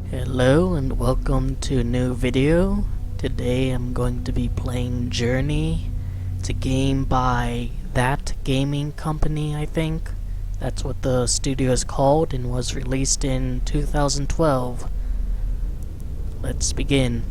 Hello and welcome to a new video. Today I'm going to be playing Journey. It's a game by That Gaming Company, I think. That's what the studio is called and was released in 2012. Let's begin.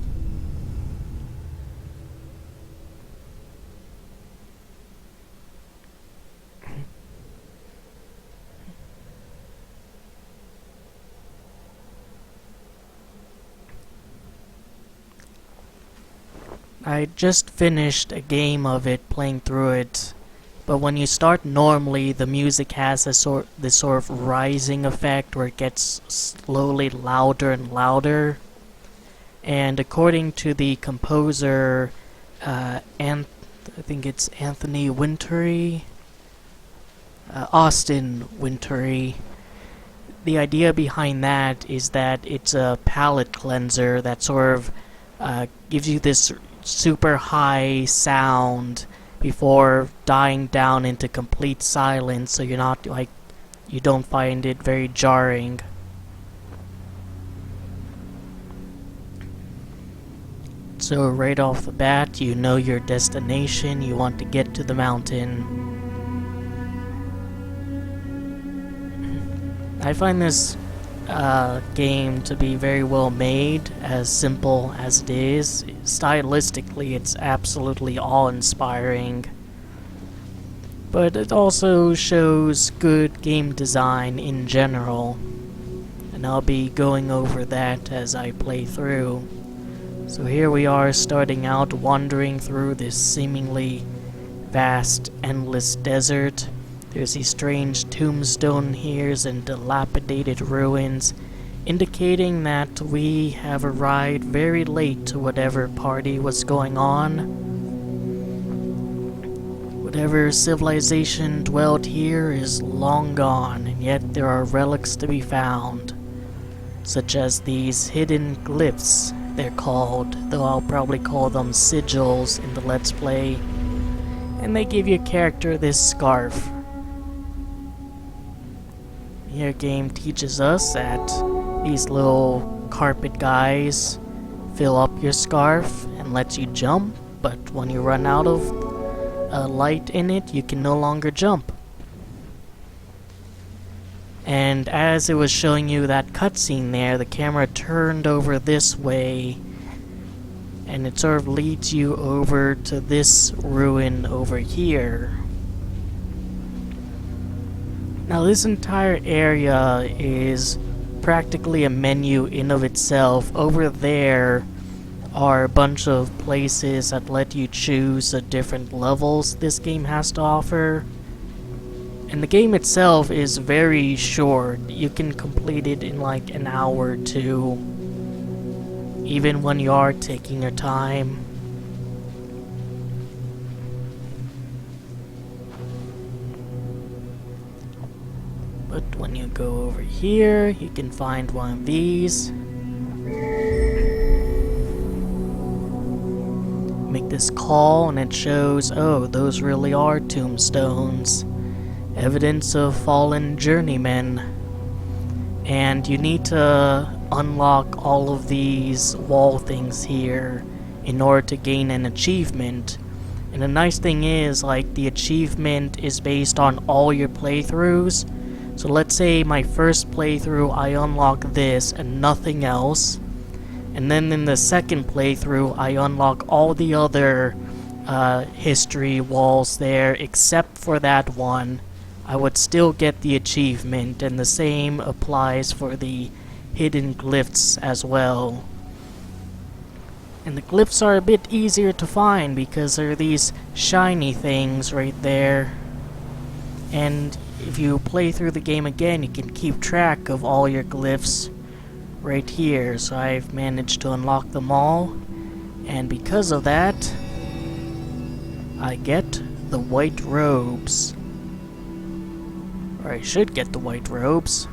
I just finished a game of it, playing through it, but when you start normally, the music has this sort of rising effect where it gets slowly louder and louder. And according to the composer, I think it's Anthony Wintory, Austin Wintory, the idea behind that is that it's a palate cleanser that sort of gives you this super high sound before dying down into complete silence, so you're not you don't find it very jarring. So right off the bat, you know your destination. You want to get to the mountain. I find this game to be very well made, as simple as it is. Stylistically, it's absolutely awe-inspiring, but it also shows good game design in general, and I'll be going over that as I play through. So here we are, starting out wandering through this seemingly vast, endless desert. There's these strange tombstone here and dilapidated ruins, indicating that we have arrived very late to whatever party was going on. Whatever civilization dwelled here is long gone, and yet there are relics to be found, such as these hidden glyphs, they're called, though I'll probably call them sigils in the Let's Play. And they give your character this scarf. Your game teaches us that these little carpet guys fill up your scarf and lets you jump, but when you run out of light in it, you can no longer jump. And as it was showing you that cutscene there, the camera turned over this way, and it sort of leads you over to this ruin over here. Now this entire area is practically a menu in of itself. Over there are a bunch of places that let you choose the different levels this game has to offer. And the game itself is very short. You can complete it in like an hour or two, even when you are taking your time. But when you go over here, you can find one of these. Make this call and it shows, oh, those really are tombstones. Evidence of fallen journeymen. And you need to unlock all of these wall things here in order to gain an achievement. And the nice thing is, like, the achievement is based on all your playthroughs. So let's say my first playthrough I unlock this and nothing else, and then in the second playthrough I unlock all the other history walls there except for that one, I would still get the achievement, and the same applies for the hidden glyphs as well. And the glyphs are a bit easier to find because there are these shiny things right there, and if you play through the game again, you can keep track of all your glyphs right here. So I've managed to unlock them all, and because of that, I get the white robes. Or I should get the white robes.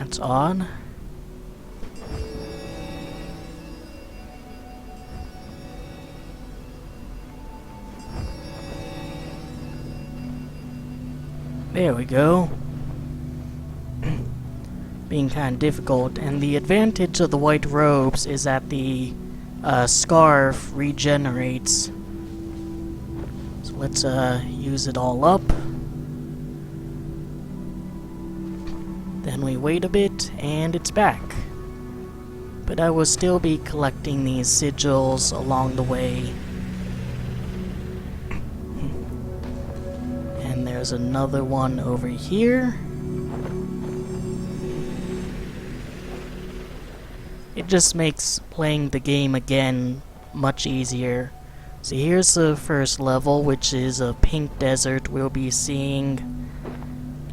That's odd. There we go. Being kind of difficult, and the advantage of the white robes is that the scarf regenerates. So let's use it all up. Then we wait a bit, and it's back. But I will still be collecting these sigils along the way. And there's another one over here. It just makes playing the game again much easier. So here's the first level, which is a pink desert we'll be seeing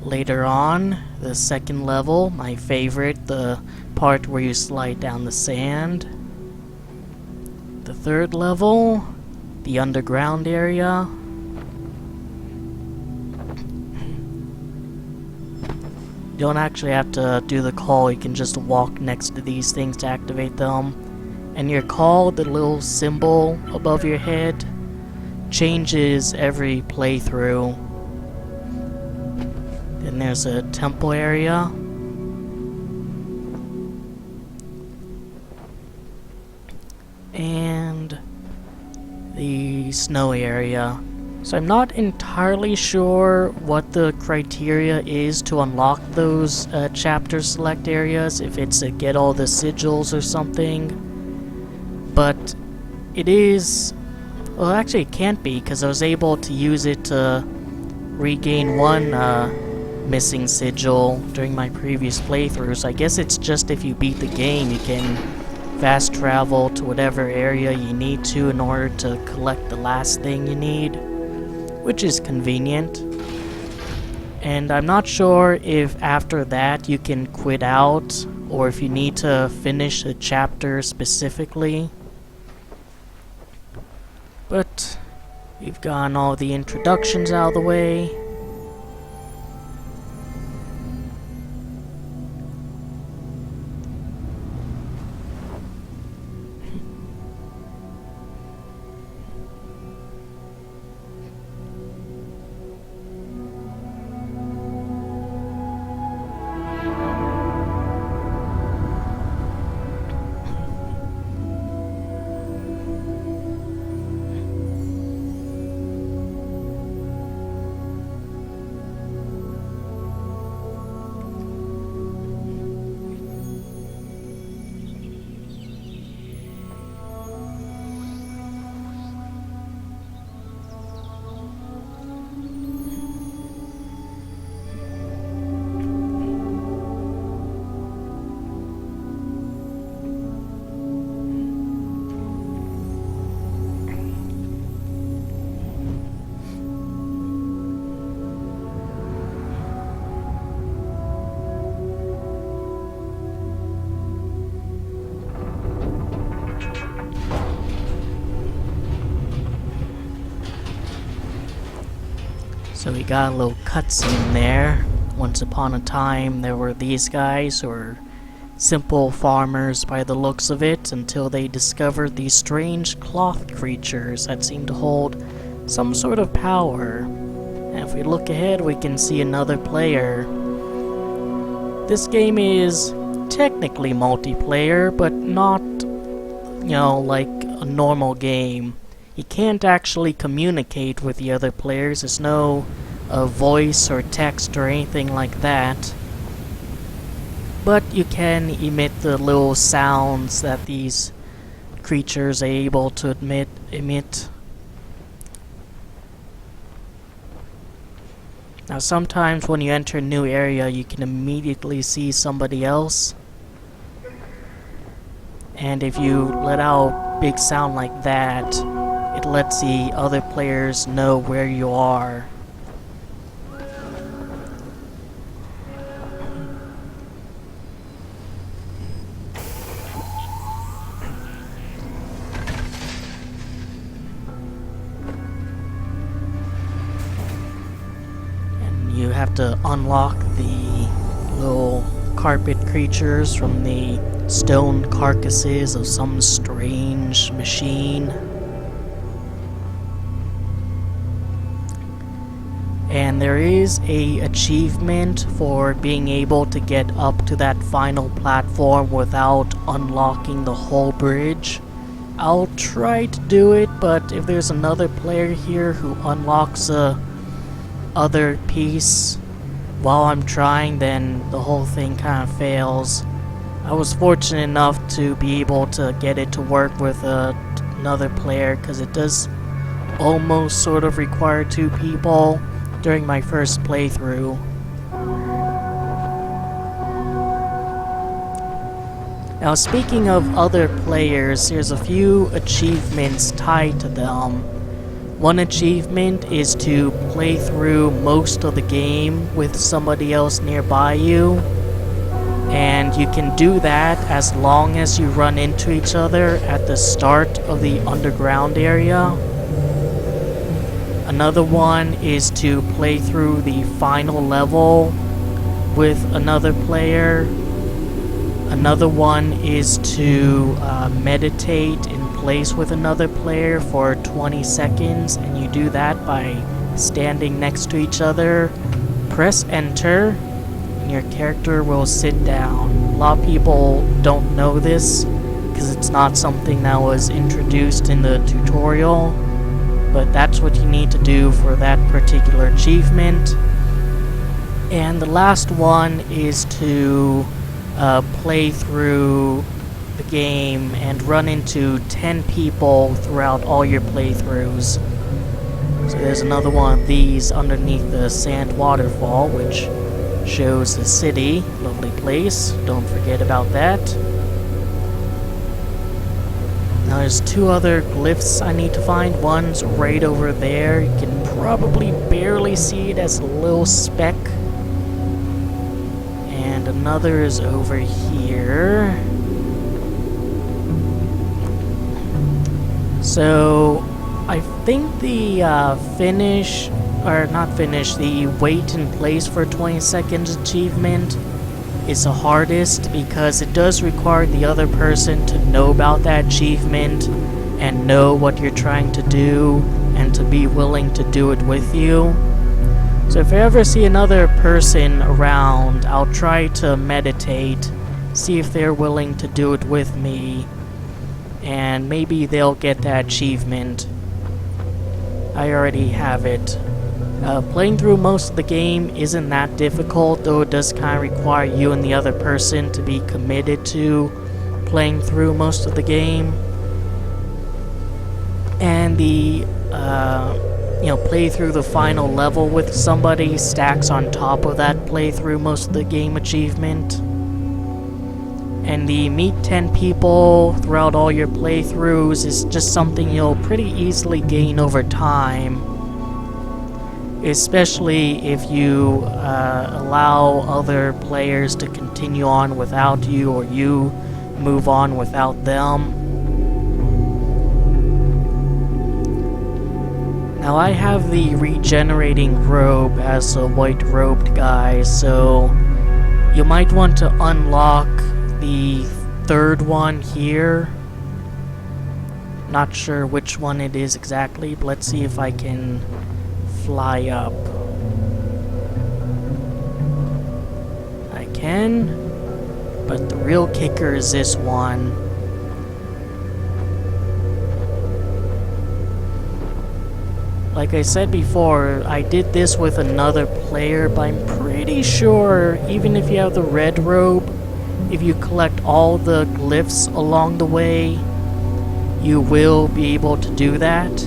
later on. The second level, my favorite, the part where you slide down the sand. The third level, the underground area. You don't actually have to do the call, you can just walk next to these things to activate them. And your call, the little symbol above your head, changes every playthrough. Then there's a temple area. And the snow area. So I'm not entirely sure what the criteria is to unlock those chapter select areas, if it's to get all the sigils or something. But it is... well, actually it can't be, because I was able to use it to regain one missing sigil during my previous playthrough. So I guess it's just if you beat the game, you can fast travel to whatever area you need to in order to collect the last thing you need, which is convenient. And I'm not sure if after that you can quit out, or if you need to finish a chapter specifically. But we've gotten all the introductions out of the way. So we got a little cutscene there. Once upon a time, there were these guys who were simple farmers by the looks of it, until they discovered these strange cloth creatures that seemed to hold some sort of power. And if we look ahead, we can see another player. This game is technically multiplayer, but not, you know, like a normal game. You can't actually communicate with the other players. There's no voice or text or anything like that. But you can emit the little sounds that these creatures are able to emit. Now sometimes when you enter a new area, you can immediately see somebody else. And if you let out a big sound like that, it lets the other players know where you are. And you have to unlock the little carpet creatures from the stone carcasses of some strange machine. And there is a achievement for being able to get up to that final platform without unlocking the whole bridge. I'll try to do it, but if there's another player here who unlocks a other piece while I'm trying, then the whole thing kind of fails. I was fortunate enough to be able to get it to work with another player, because it does almost sort of require 2 people during my first playthrough. Now, speaking of other players, there's a few achievements tied to them. One achievement is to play through most of the game with somebody else nearby you, and you can do that as long as you run into each other at the start of the underground area. Another one is to play through the final level with another player. Another one is to meditate in place with another player for 20 seconds, and you do that by standing next to each other. Press enter, and your character will sit down. A lot of people don't know this because it's not something that was introduced in the tutorial, but that's what you need to do for that particular achievement. And the last one is to play through the game and run into 10 people throughout all your playthroughs. So there's another one of these underneath the sand waterfall, which shows the city. Lovely place, don't forget about that. Now there's 2 other glyphs I need to find. One's right over there. You can probably barely see it as a little speck. And another is over here. So I think the the wait in place for 20 seconds achievement is the hardest, because it does require the other person to know about that achievement and know what you're trying to do and to be willing to do it with you. So if I ever see another person around, I'll try to meditate, see if they're willing to do it with me, and maybe they'll get that achievement. I already have it. Playing through most of the game isn't that difficult, though it does kind of require you and the other person to be committed to playing through most of the game. And the play through the final level with somebody stacks on top of that play through most of the game achievement. And the meet 10 people throughout all your playthroughs is just something you'll pretty easily gain over time, especially if you allow other players to continue on without you, or you move on without them. Now I have the regenerating robe as a white-robed guy, so you might want to unlock the 3rd one here. Not sure which one it is exactly, but let's see if I can fly up. I can, but the real kicker is this one. Like I said before, I did this with another player, but I'm pretty sure even if you have the red robe, if you collect all the glyphs along the way, you will be able to do that.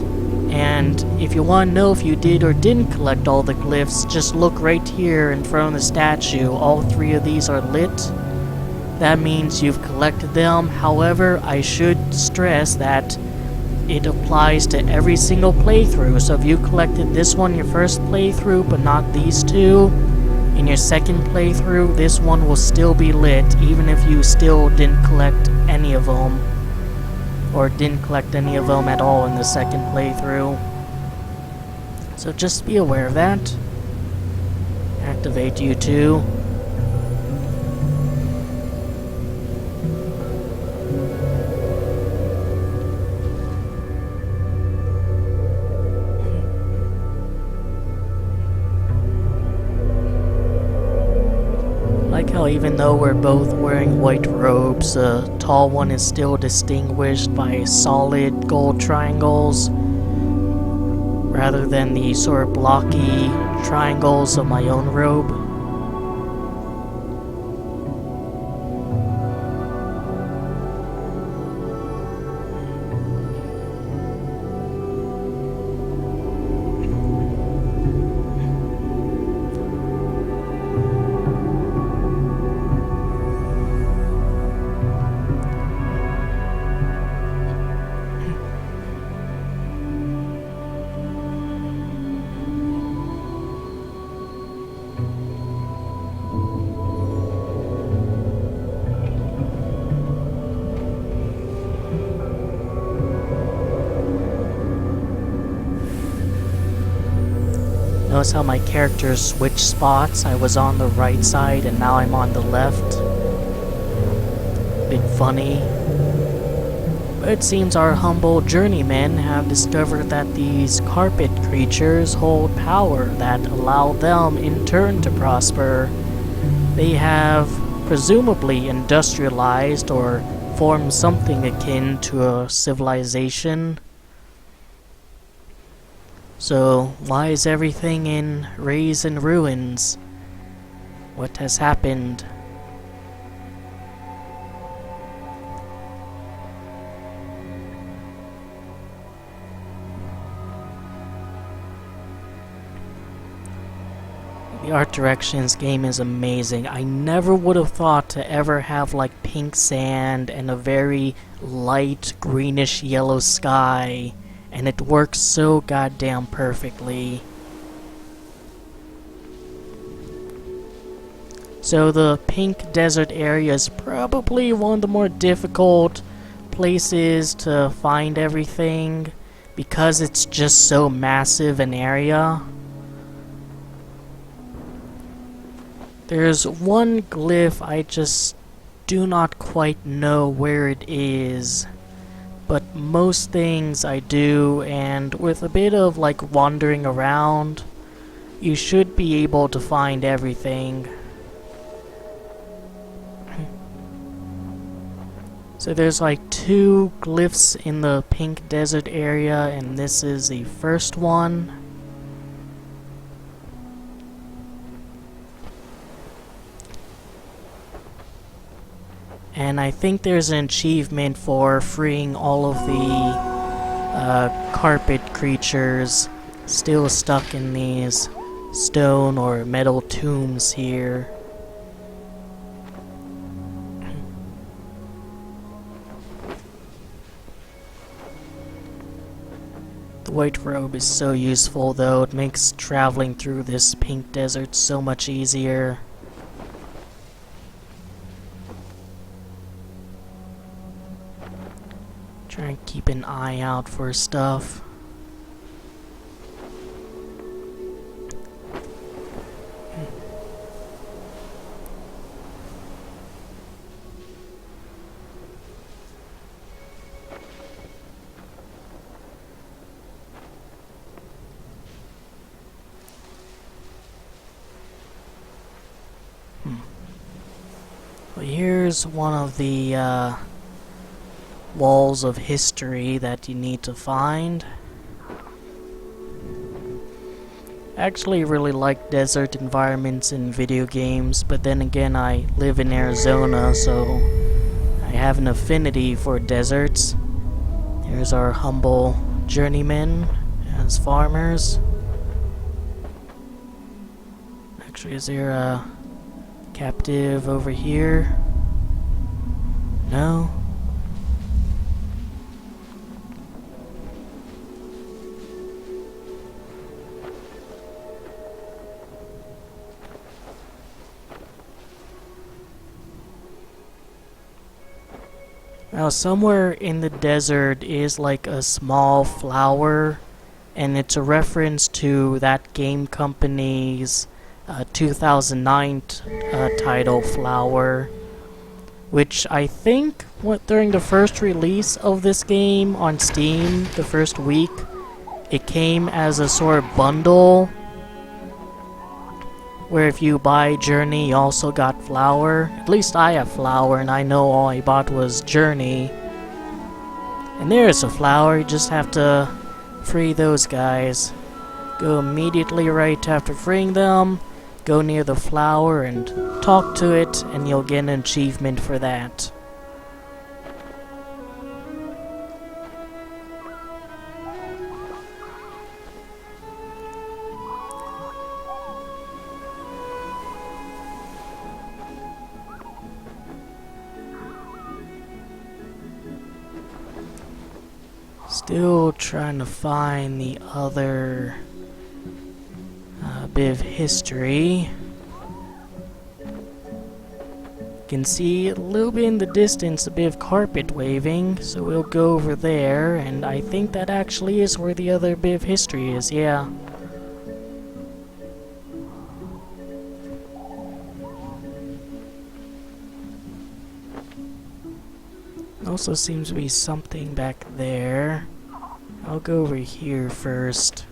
And if you want to know if you did or didn't collect all the glyphs, just look right here in front of the statue. All 3 of these are lit. That means you've collected them. However, I should stress that it applies to every single playthrough. So if you collected this one your first playthrough, but not these 2, in your second playthrough, this one will still be lit, even if you still didn't collect any of them, or didn't collect any of them at all in the second playthrough. So just be aware of that. Activate you too. even though we're both wearing white robes, the tall one is still distinguished by solid gold triangles rather than the sort of blocky triangles of my own robe. Notice how my character switched spots. I was on the right side and now I'm on the left. Bit funny. But it seems our humble journeymen have discovered that these carpet creatures hold power that allow them in turn to prosper. They have presumably industrialized or formed something akin to a civilization. So, why is everything in rays and ruins? What has happened? The art direction in this game is amazing. I never would have thought to ever have like pink sand and a very light greenish yellow sky. And it works so goddamn perfectly. So the pink desert area is probably one of the more difficult places to find everything because it's just so massive an area. There's one glyph I just do not quite know where it is. But most things I do, and with a bit of like wandering around, you should be able to find everything. So there's like 2 glyphs in the pink desert area, and this is the first one. And I think there's an achievement for freeing all of the carpet creatures still stuck in these stone or metal tombs here. The white robe is so useful though, it makes traveling through this pink desert so much easier. Try and keep an eye out for stuff. Well, here's one of the walls of history that you need to find. I actually really like desert environments in video games, but then again I live in Arizona, so I have an affinity for deserts. Here's our humble journeymen as farmers. Actually, is there a captive over here? No? Now, somewhere in the desert is like a small flower, and it's a reference to that game company's 2009 title, Flower, which I think during the first release of this game on Steam, the first week, it came as a sort of bundle where if you buy Journey, you also got Flower. At least I have Flower, and I know all I bought was Journey. And there's a flower, you just have to free those guys. Go immediately right after freeing them, go near the flower and talk to it, and you'll get an achievement for that. Still trying to find the other bit of history. You can see a little bit in the distance a bit of carpet waving, so we'll go over there, and I think that actually is where the other bit of history is, yeah. Also seems to be something back there. I'll go over here first.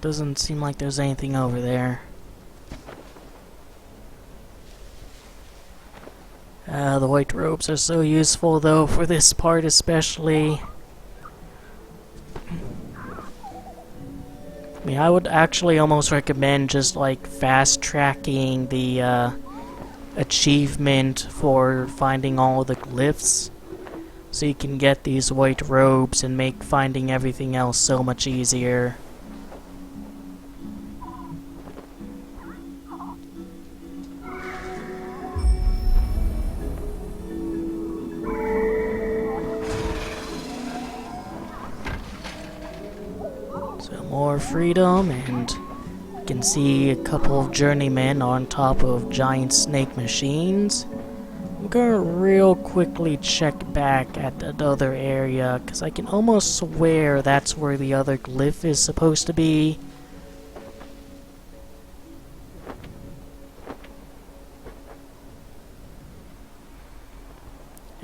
Doesn't seem like there's anything over there. The white robes are so useful though, for this part especially. I mean, I would actually almost recommend just like fast tracking the achievement for finding all the glyphs, so you can get these white robes and make finding everything else so much easier. More freedom, and you can see a couple of journeymen on top of giant snake machines. I'm gonna real quickly check back at that other area, because I can almost swear that's where the other glyph is supposed to be.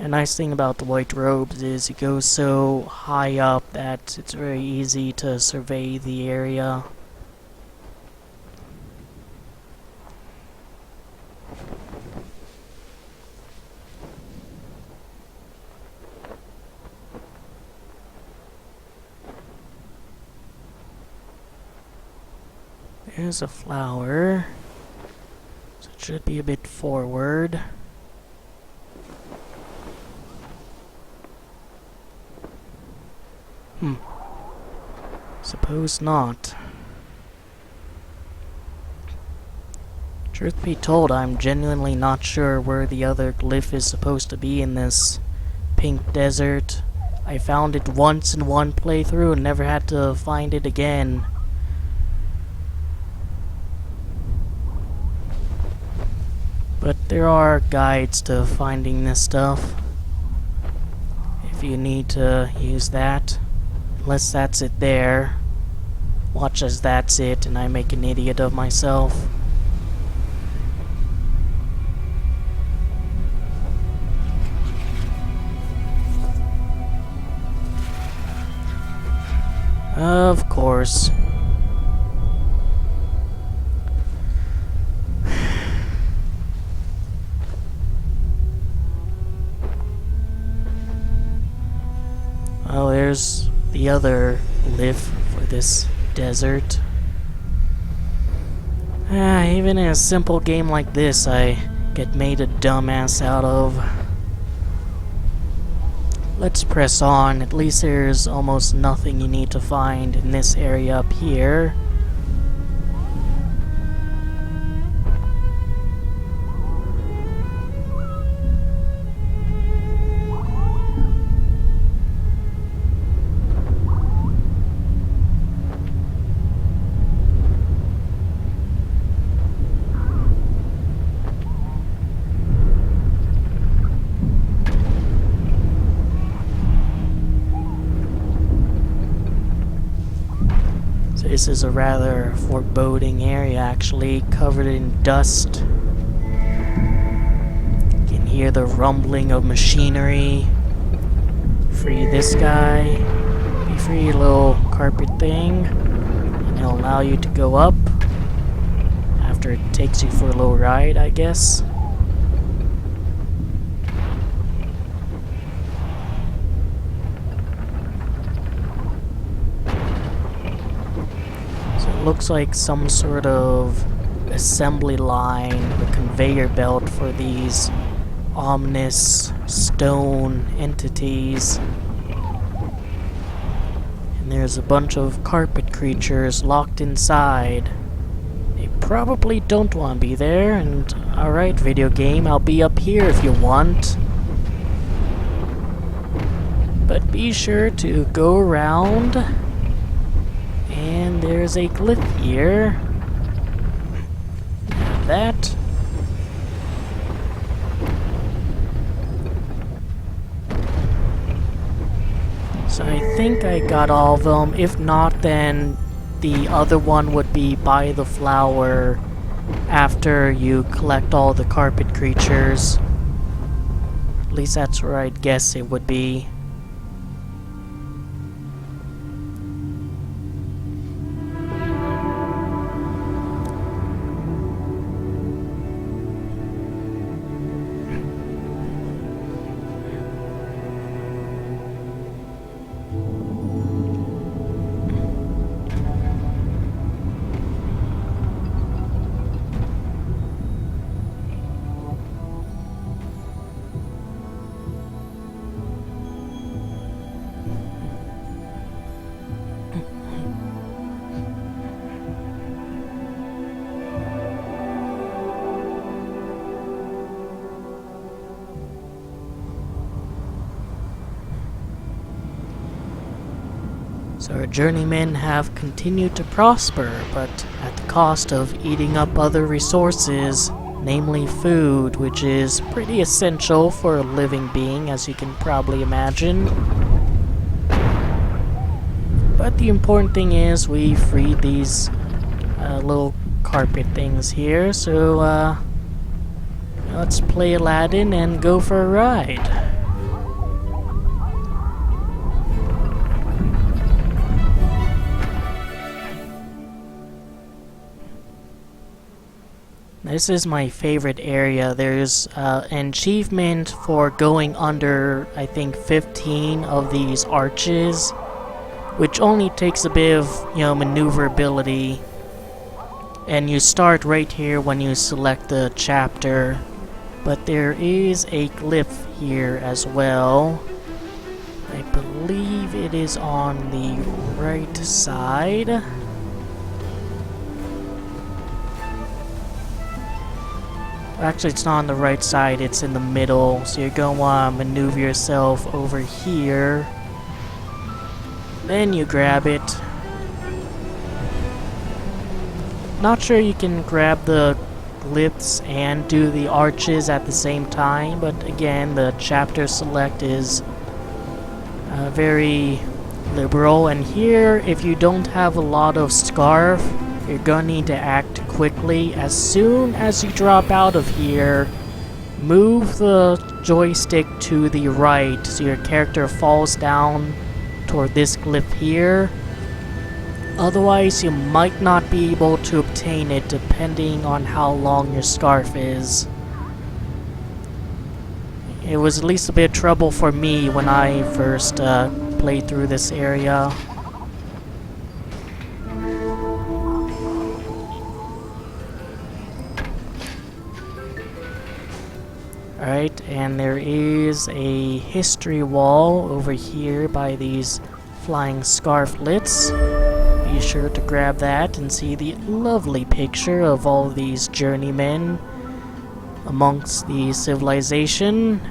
A nice thing about the white robes is it goes so high up that it's very easy to survey the area. There's a flower, so it should be a bit forward. Suppose not. Truth be told, I'm genuinely not sure where the other glyph is supposed to be in this pink desert. I found it once in one playthrough and never had to find it again. But there are guides to finding this stuff, if you need to use that. Unless that's it there. Watch as that's it and I make an idiot of myself. Of course. Well, there's the other glyph for this desert. Even in a simple game like this, I get made a dumbass out of. Let's press on. At least there's almost nothing you need to find in this area up here. This is a rather foreboding area, actually, covered in dust. You can hear the rumbling of machinery. Free this guy. Be free, little carpet thing. And it'll allow you to go up after it takes you for a little ride, I guess. Looks like some sort of assembly line, the conveyor belt for these ominous stone entities. And there's a bunch of carpet creatures locked inside. They probably don't want to be there, and alright, video game, I'll be up here if you want. But be sure to go around. And there's a glyph here. That. So I think I got all of them. If not, then the other one would be by the flower after you collect all the carpet creatures. At least that's where I'd guess it would be. So our journeymen have continued to prosper, but at the cost of eating up other resources, namely food, which is pretty essential for a living being, as you can probably imagine. But the important thing is we freed these little carpet things here, so let's play Aladdin and go for a ride. This is my favorite area. There's an achievement for going under, I think, 15 of these arches, which only takes a bit of, maneuverability. And you start right here when you select the chapter. But there is a glyph here as well. I believe it is on the right side. Actually, it's not on the right side, it's in the middle. So you're going to want to maneuver yourself over here. Then you grab it. Not sure you can grab the glyphs and do the arches at the same time, but again, the chapter select is very liberal. And here, if you don't have a lot of scarf, you're gonna need to act quickly. As soon as you drop out of here, move the joystick to the right so your character falls down toward this glyph here. Otherwise, you might not be able to obtain it depending on how long your scarf is. It was at least a bit of trouble for me when I first played through this area. Alright, and there is a history wall over here by these flying scarflets. Be sure to grab that and see the lovely picture of all these journeymen amongst the civilization.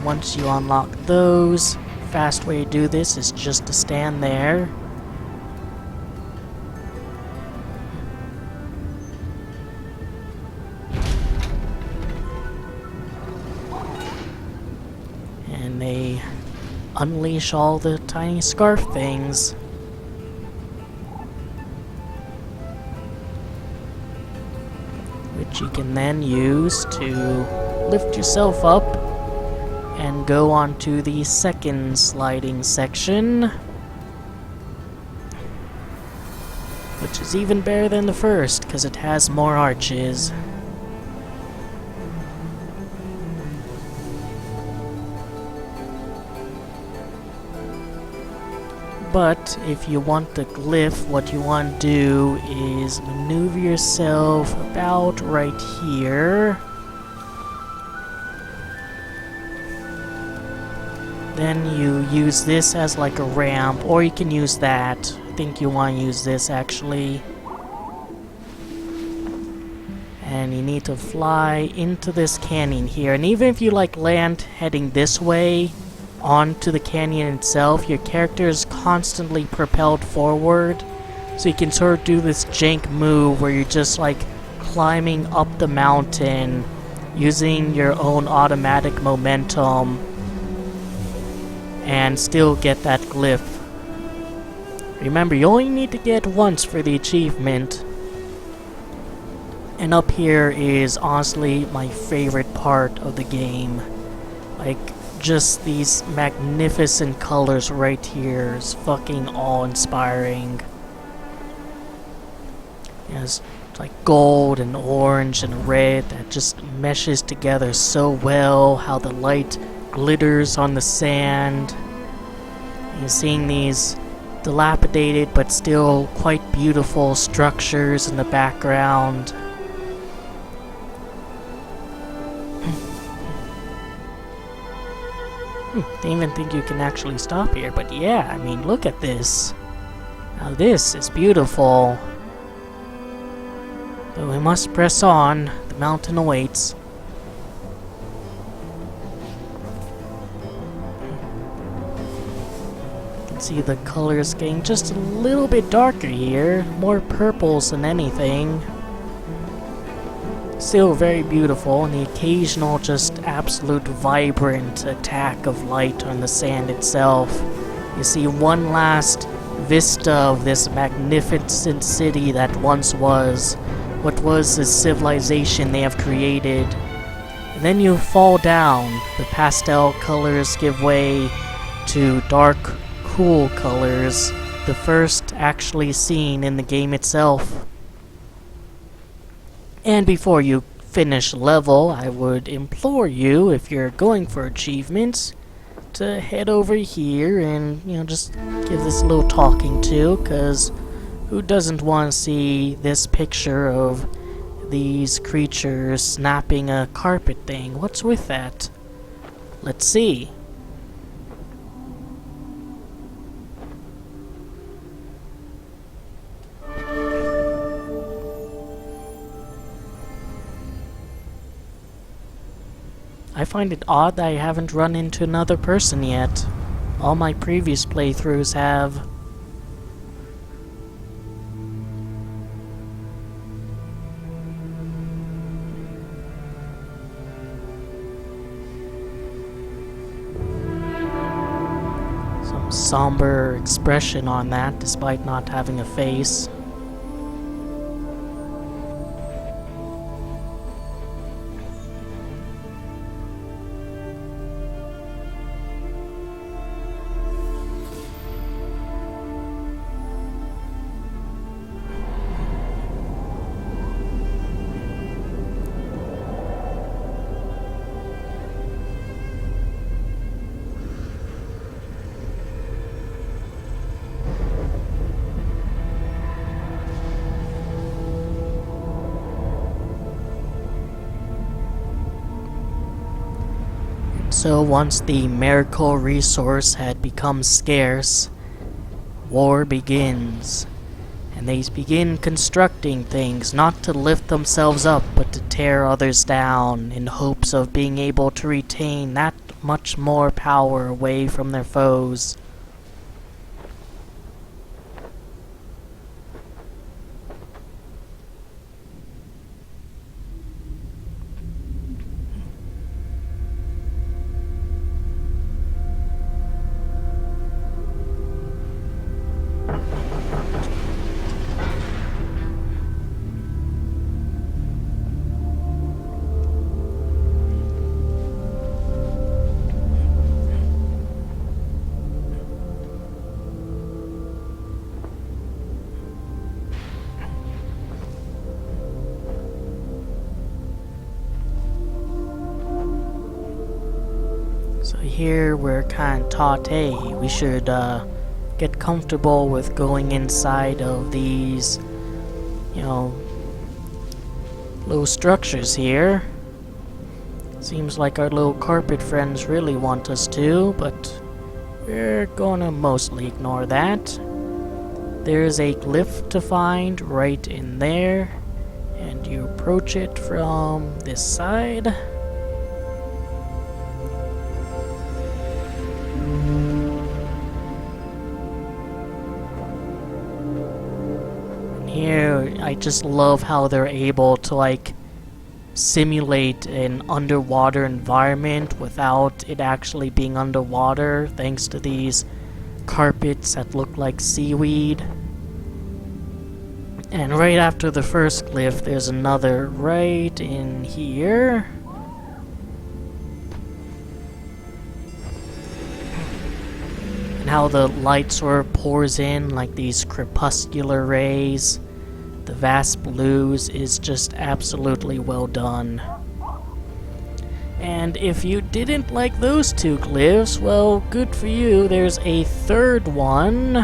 Once you unlock those, fast way to do this is just to stand there. unleash all the tiny scarf things. Which you can then use to lift yourself up and go on to the second sliding section, which is even better than the first because it has more arches. But if you want the glyph, what you want to do is maneuver yourself about right here. Then you use this as like a ramp, or you can use that. I think you want to use this actually. And you need to fly into this canyon here. And even if you like land heading this way onto the canyon itself, your character is constantly propelled forward. So you can sort of do this jank move where you're just like climbing up the mountain using your own automatic momentum and still get that glyph. Remember, you only need to get once for the achievement. And up here is honestly my favorite part of the game. Like, just these magnificent colors right here is fucking awe-inspiring. It's like gold and orange and red that just meshes together so well, how the light glitters on the sand. You're seeing these dilapidated but still quite beautiful structures in the background. Didn't even think you can actually stop here, but yeah, I mean, look at this. Now this is beautiful. But we must press on. The mountain awaits. You can see the colors getting just a little bit darker here. More purples than anything. Still very beautiful, and the occasional just absolute vibrant attack of light on the sand itself. You see one last vista of this magnificent city that once was, what was this civilization they have created. And then you fall down. The pastel colors give way to dark, cool colors, the first actually seen in the game itself. And before you finish level, I would implore you, if you're going for achievements, to head over here and, just give this a little talking to, because who doesn't want to see this picture of these creatures snapping a carpet thing? What's with that? Let's see. I find it odd that I haven't run into another person yet. All my previous playthroughs have. Some somber expression on that, despite not having a face. So once the miracle resource had become scarce, war begins. And they begin constructing things not to lift themselves up, but to tear others down in hopes of being able to retain that much more power away from their foes. here we're kind of taught, hey, we should get comfortable with going inside of these, you know, little structures here. Seems like our little carpet friends really want us to, but we're gonna mostly ignore that. There's a glyph to find right in there, and you approach it from this side. Here, I just love how they're able to like simulate an underwater environment without it actually being underwater, thanks to these carpets that look like seaweed. And right after the first glyph, there's another right in here. And how the light sort of pours in like these crepuscular rays. The vast blues is just absolutely well done. And if you didn't like those two glyphs, well, good for you. There's a third one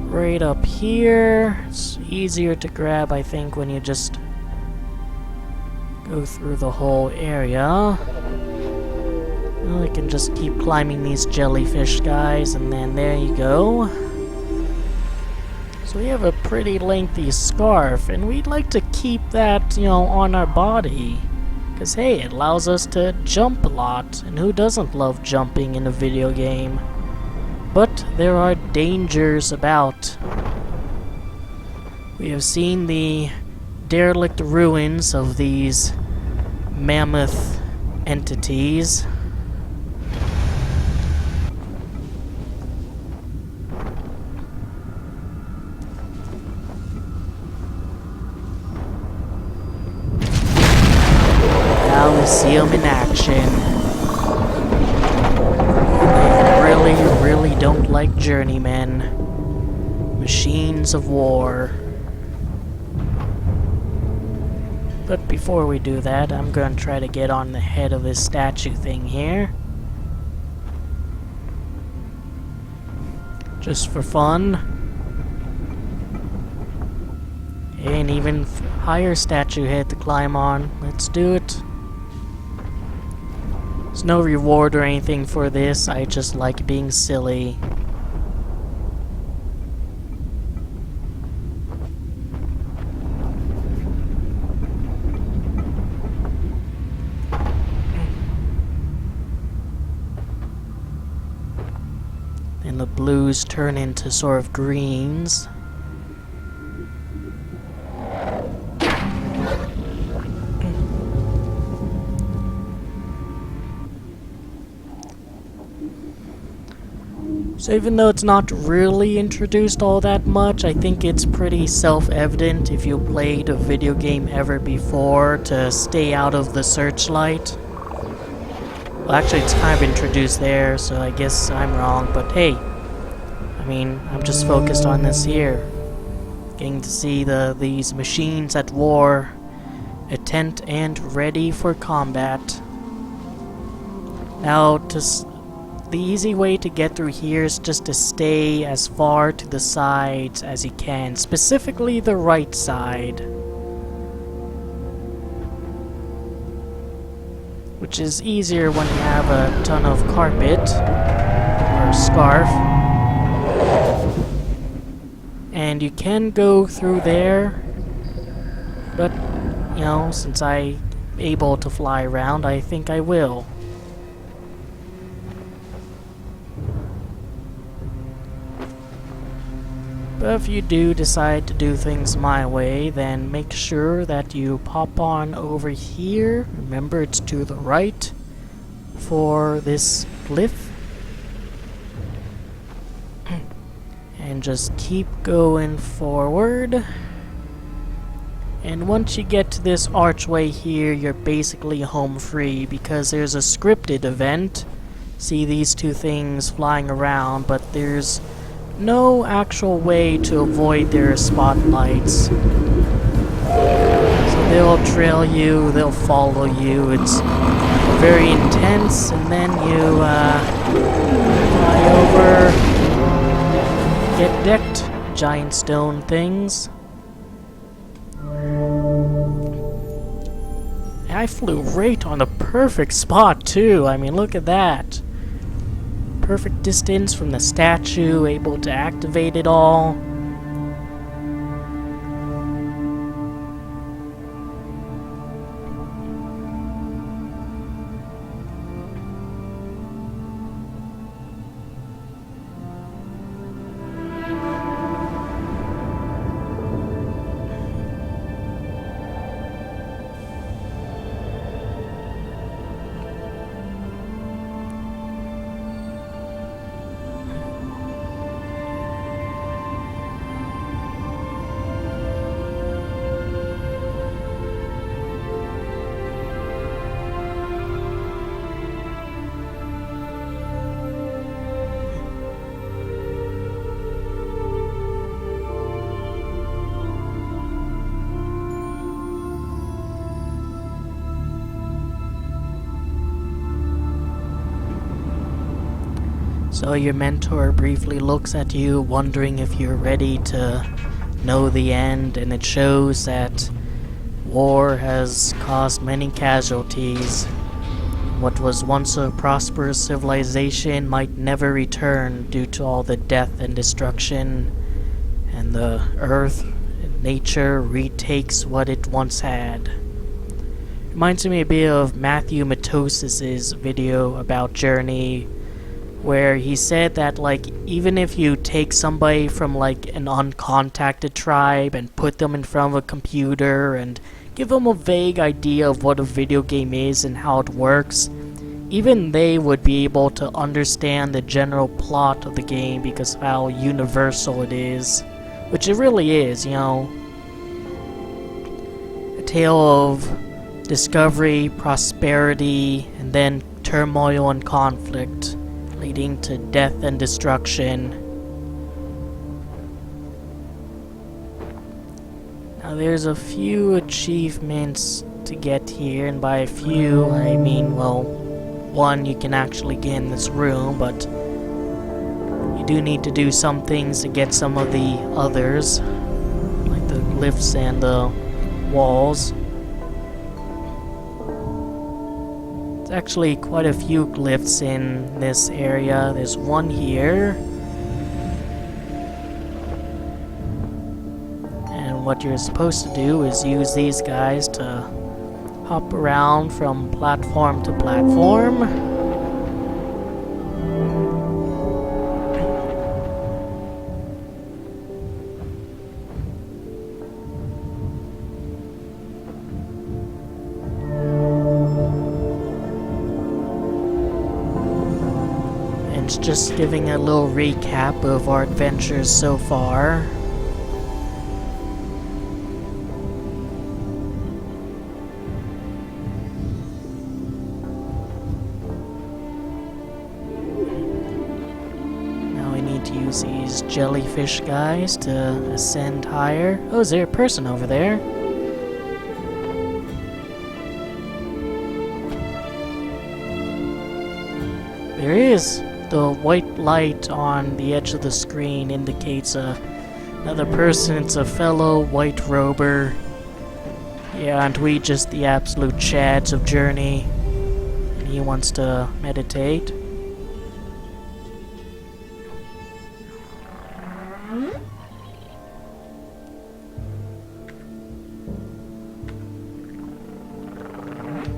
right up here. It's easier to grab, I think, when you just go through the whole area. Well, I can just keep climbing these jellyfish guys, and then there you go. So we have a pretty lengthy scarf, and we'd like to keep that, you know, on our body. Because, hey, it allows us to jump a lot, and who doesn't love jumping in a video game? But there are dangers about. We have seen the derelict ruins of these mammoth entities. Now we see them in action. I really don't like journeymen. Machines of war. But before we do that, I'm going to try to get on the head of this statue thing here. Just for fun. An even higher statue head to climb on. Let's do it. There's no reward or anything for this, I just like being silly. And the blues turn into sort of greens. So even though it's not really introduced all that much, I think it's pretty self-evident if you played a video game ever before to stay out of the searchlight. Well, actually it's kind of introduced there, so I guess I'm wrong, but hey, I mean, I'm just focused on this here. Getting to see these machines at war, attent and ready for combat. Now, the easy way to get through here is just to stay as far to the sides as you can, specifically the right side. Which is easier when you have a ton of carpet, or scarf. And you can go through there, but, you know, since I'm able to fly around, I think I will. But if you do decide to do things my way, then make sure that you pop on over here. Remember, it's to the right for this glyph. And just keep going forward. And once you get to this archway here, you're basically home free because there's a scripted event. See these two things flying around, but there's no actual way to avoid their spotlights. So they'll trail you, they'll follow you, it's very intense, and then you fly over, get decked, giant stone things. And I flew right on the perfect spot too. I mean, look at that. Perfect distance from the statue, able to activate it all. So your mentor briefly looks at you, wondering if you're ready to know the end, and it shows that war has caused many casualties. What was once a prosperous civilization might never return due to all the death and destruction, and the earth and nature retakes what it once had. Reminds me a bit of Matthew Matosis's video about Journey, where he said that, like, even if you take somebody from, like, an uncontacted tribe and put them in front of a computer and give them a vague idea of what a video game is and how it works, even they would be able to understand the general plot of the game because of how universal it is. Which it really is, you know. A tale of discovery, prosperity, and then turmoil and conflict, leading to death and destruction. Now there's a few achievements to get here, and by a few I mean, well, one you can actually get in this room, but you do need to do some things to get some of the others, like the glyphs and the walls. Actually quite a few glyphs in this area. There's one here. And what you're supposed to do is use these guys to hop around from platform to platform. Just giving a little recap of our adventures so far. Now we need to use these jellyfish guys to ascend higher. Oh, is there a person over there? There is. The white light on the edge of the screen indicates another person. It's a fellow white rober. Yeah, aren't we just the absolute chads of Journey? And he wants to meditate.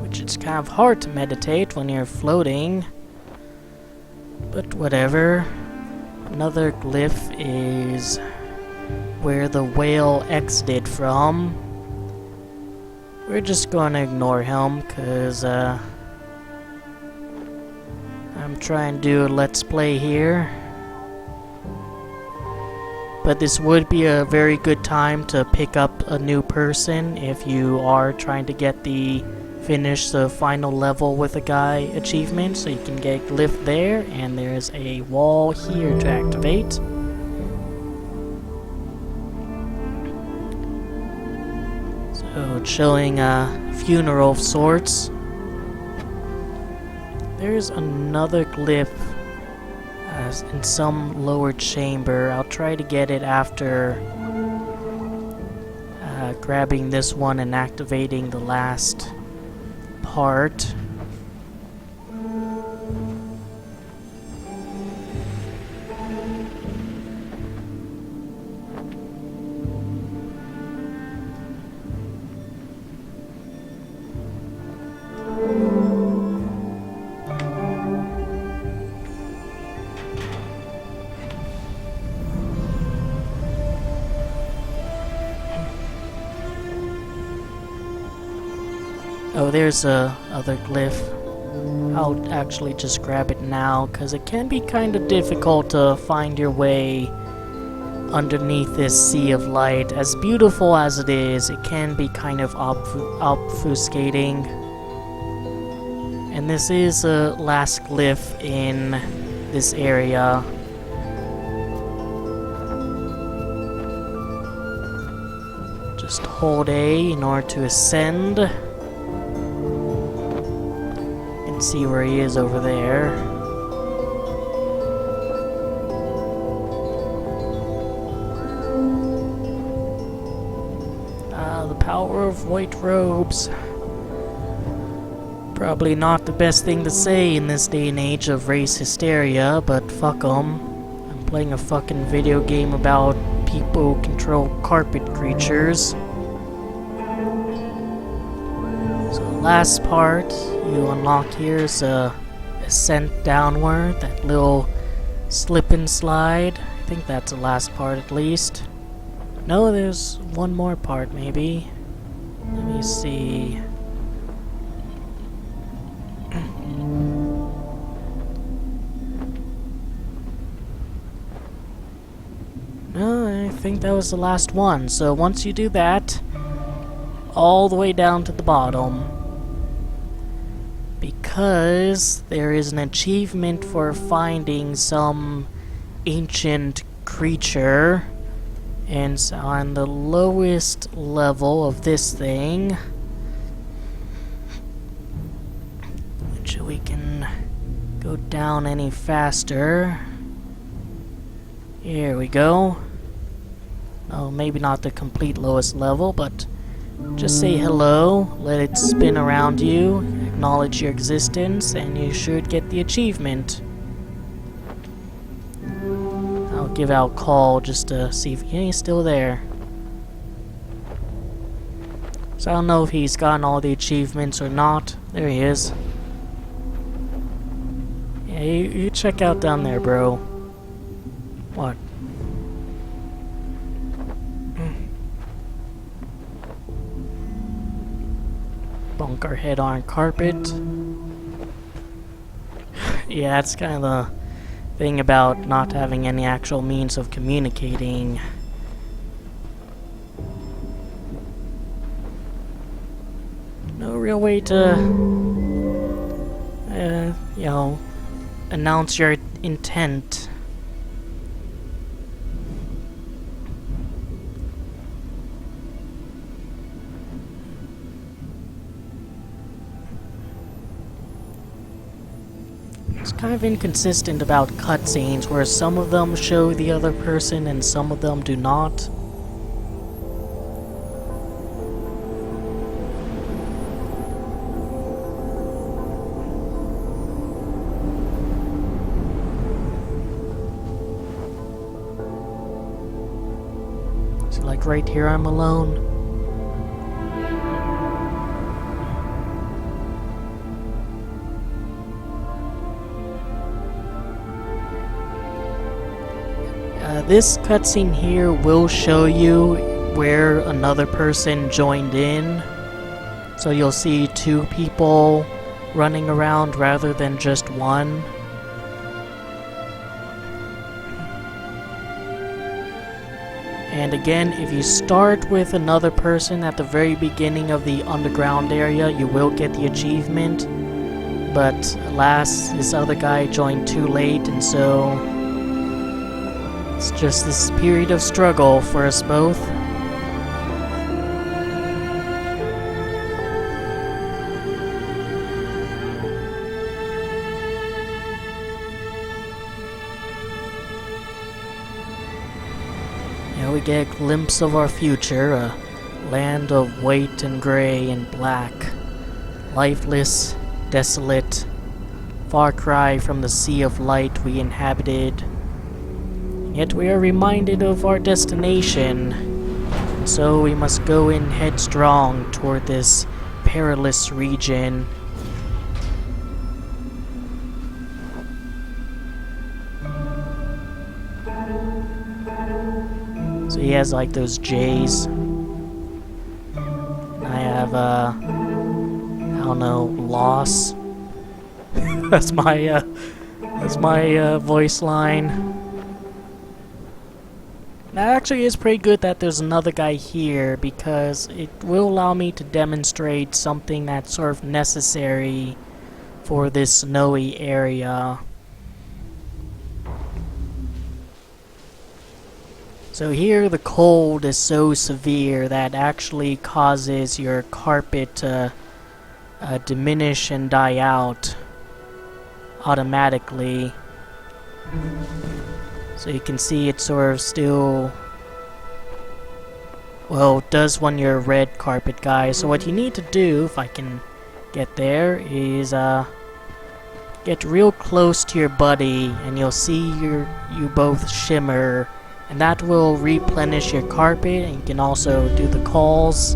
Which is kind of hard to meditate when you're floating. But whatever. Another glyph is where the whale exited from. We're just gonna ignore him, cause I'm trying to do a let's play here. But this would be a very good time to pick up a new person if you are trying to get finish the final level with a guy achievement, so you can get glyph there, and there's a wall here to activate. So it's showing a funeral of sorts. there's another glyph in some lower chamber. I'll try to get it after grabbing this one and activating the last part. Oh, there's a other glyph. I'll actually just grab it now, because it can be kind of difficult to find your way underneath this sea of light. As beautiful as it is, it can be kind of obfuscating. And this is the last glyph in this area. Just hold A in order to ascend. See where he is over there. The power of white robes. Probably not the best thing to say in this day and age of race hysteria, but fuck 'em. I'm playing a fucking video game about people who control carpet creatures. Last part you unlock here is a ascent downward, that little slip and slide. I think that's the last part at least. No, there's one more part maybe. Let me see. No, I think that was the last one. So once you do that, all the way down to the bottom. Because there is an achievement for finding some ancient creature, and so on the lowest level of this thing, which we can go down any faster. Here we go. Oh, maybe not the complete lowest level, but just say hello, let it spin around you, acknowledge your existence, and you should get the achievement. I'll give out call just to see if he's still there. So I don't know if he's gotten all the achievements or not. There he is. Yeah, you check out down there, bro. What? Bonk our head on carpet. Yeah, that's kind of the thing about not having any actual means of communicating. No real way to, you know, announce your intent. It's kind of inconsistent about cutscenes, where some of them show the other person and some of them do not. So like right here I'm alone. This cutscene here will show you where another person joined in. So you'll see two people running around rather than just one. And again, if you start with another person at the very beginning of the underground area, you will get the achievement. But alas, this other guy joined too late, and so it's just this period of struggle for us both. we get a glimpse of our future, a land of white and gray and black, lifeless, desolate, far cry from the sea of light we inhabited. Yet we are reminded of our destination, so we must go in headstrong toward this perilous region. So he has like those J's. I have I don't know, loss. That's my voice line. That actually is pretty good that there's another guy here, because it will allow me to demonstrate something that's sort of necessary for this snowy area. So here the cold is so severe that actually causes your carpet to diminish and die out automatically. So you can see it sort of still, well, it does when you're a red carpet guy. So what you need to do, if I can get there, is get real close to your buddy and you'll see you both shimmer, and that will replenish your carpet, and you can also do the calls.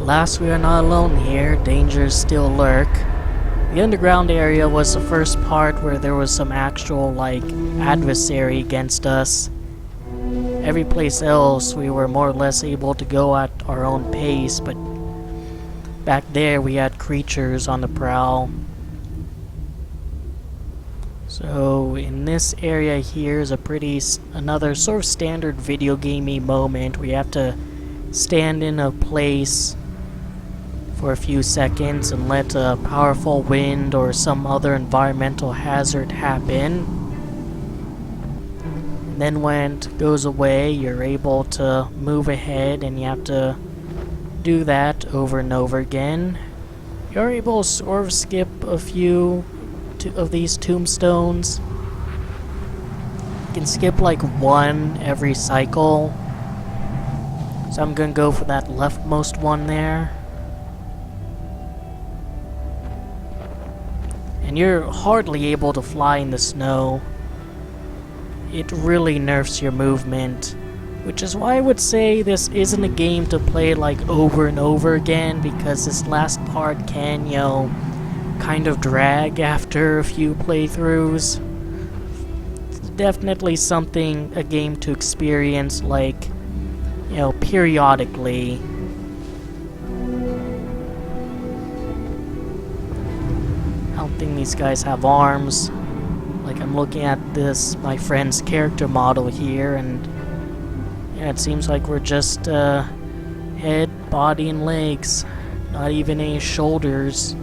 Alas, we are not alone here. Dangers still lurk. The underground area was the first part where there was some actual, like, adversary against us. Every place else we were more or less able to go at our own pace, but back there we had creatures on the prowl. So in this area here is another sort of standard video gamey moment where you have to stand in a place for a few seconds and let a powerful wind or some other environmental hazard happen. And then when it goes away, you're able to move ahead, and you have to do that over and over again. You're able to sort of skip a few of these tombstones. You can skip like one every cycle. So I'm gonna go for that leftmost one there. And you're hardly able to fly in the snow. It really nerfs your movement, which is why I would say this isn't a game to play like over and over again, because this last part can, you know, kind of drag after a few playthroughs. It's definitely a game to experience, like, you know, periodically. I don't think these guys have arms. Like, I'm looking at my friend's character model here, and yeah, it seems like we're just head, body, and legs. Not even any shoulders.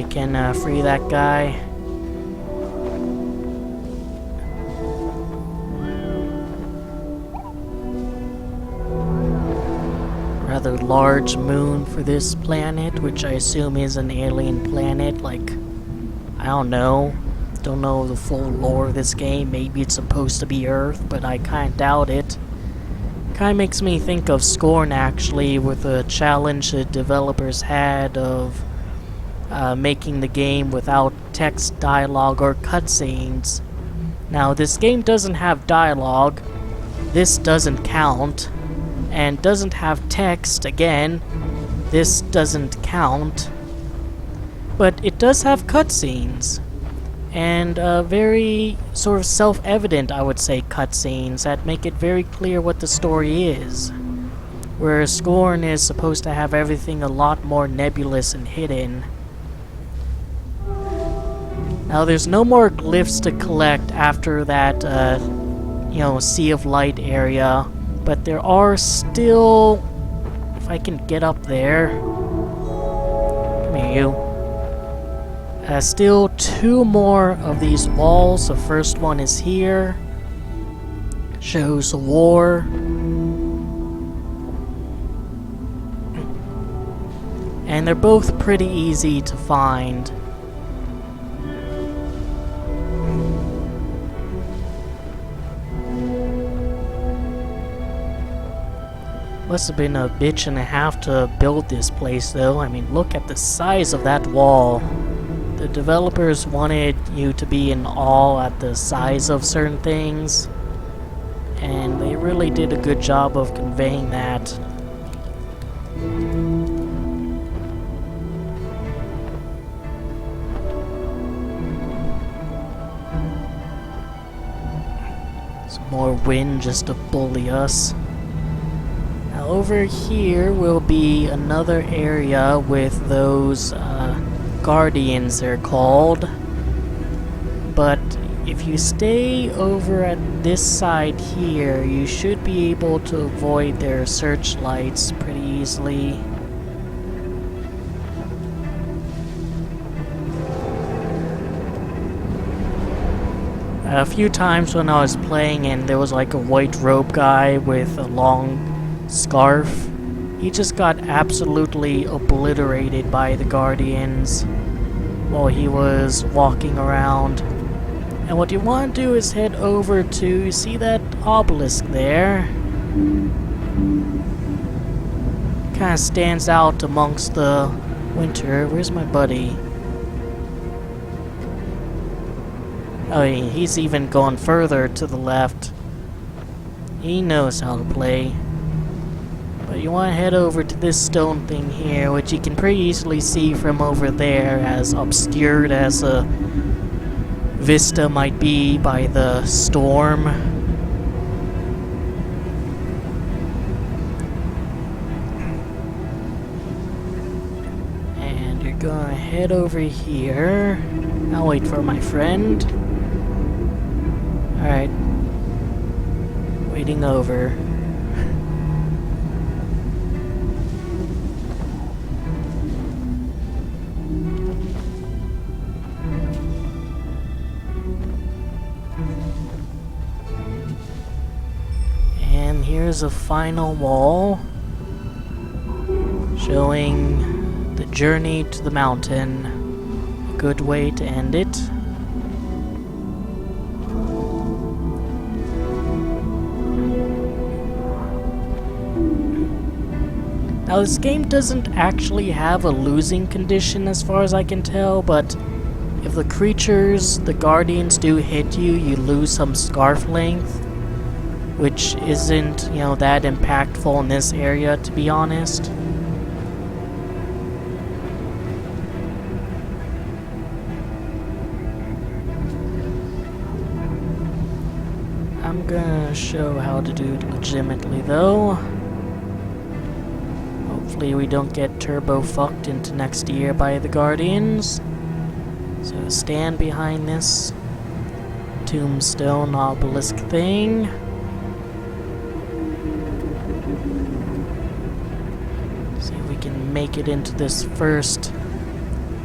Can free that guy. Rather large moon for this planet, which I assume is an alien planet. Like, I don't know the full lore of this game. Maybe it's supposed to be Earth, but I kinda doubt it. Kinda makes me think of Scorn, actually, with a challenge the developers had of making the game without text, dialogue, or cutscenes. Now, this game doesn't have dialogue. This doesn't count. And doesn't have text, again. This doesn't count. But it does have cutscenes. And very sort of self-evident, I would say, cutscenes that make it very clear what the story is. Whereas Scorn is supposed to have everything a lot more nebulous and hidden. Now, there's no more glyphs to collect after that, you know, Sea of Light area, but there are still, if I can get up there, come here, you. Still 2 more of these walls. The first one is here. Shows a war. And they're both pretty easy to find. Must have been a bitch and a half to build this place though. I mean, look at the size of that wall. The developers wanted you to be in awe at the size of certain things, and they really did a good job of conveying that. Some more wind just to bully us. Now over here will be another area with those guardians, they're called. But if you stay over at this side here, you should be able to avoid their searchlights pretty easily. A few times when I was playing and there was like a white robe guy with a long scarf, he just got absolutely obliterated by the guardians while he was walking around. And what you want to do is head over to, you see that obelisk there? Kind of stands out amongst the winter. Where's my buddy? Oh, he's even gone further to the left. He knows how to play. But you want to head over to this stone thing here, which you can pretty easily see from over there, as obscured as a vista might be by the storm. And you're gonna head over here. I'll wait for my friend. Alright. Waiting over. And here's a final wall showing the journey to the mountain. A good way to end it. Now this game doesn't actually have a losing condition as far as I can tell, but if the creatures, the guardians, do hit you, you lose some scarf length, which isn't, you know, that impactful in this area, to be honest. I'm gonna show how to do it legitimately though. Hopefully we don't get turbo fucked into next year by the guardians. So stand behind this tombstone obelisk thing. See if we can make it into this first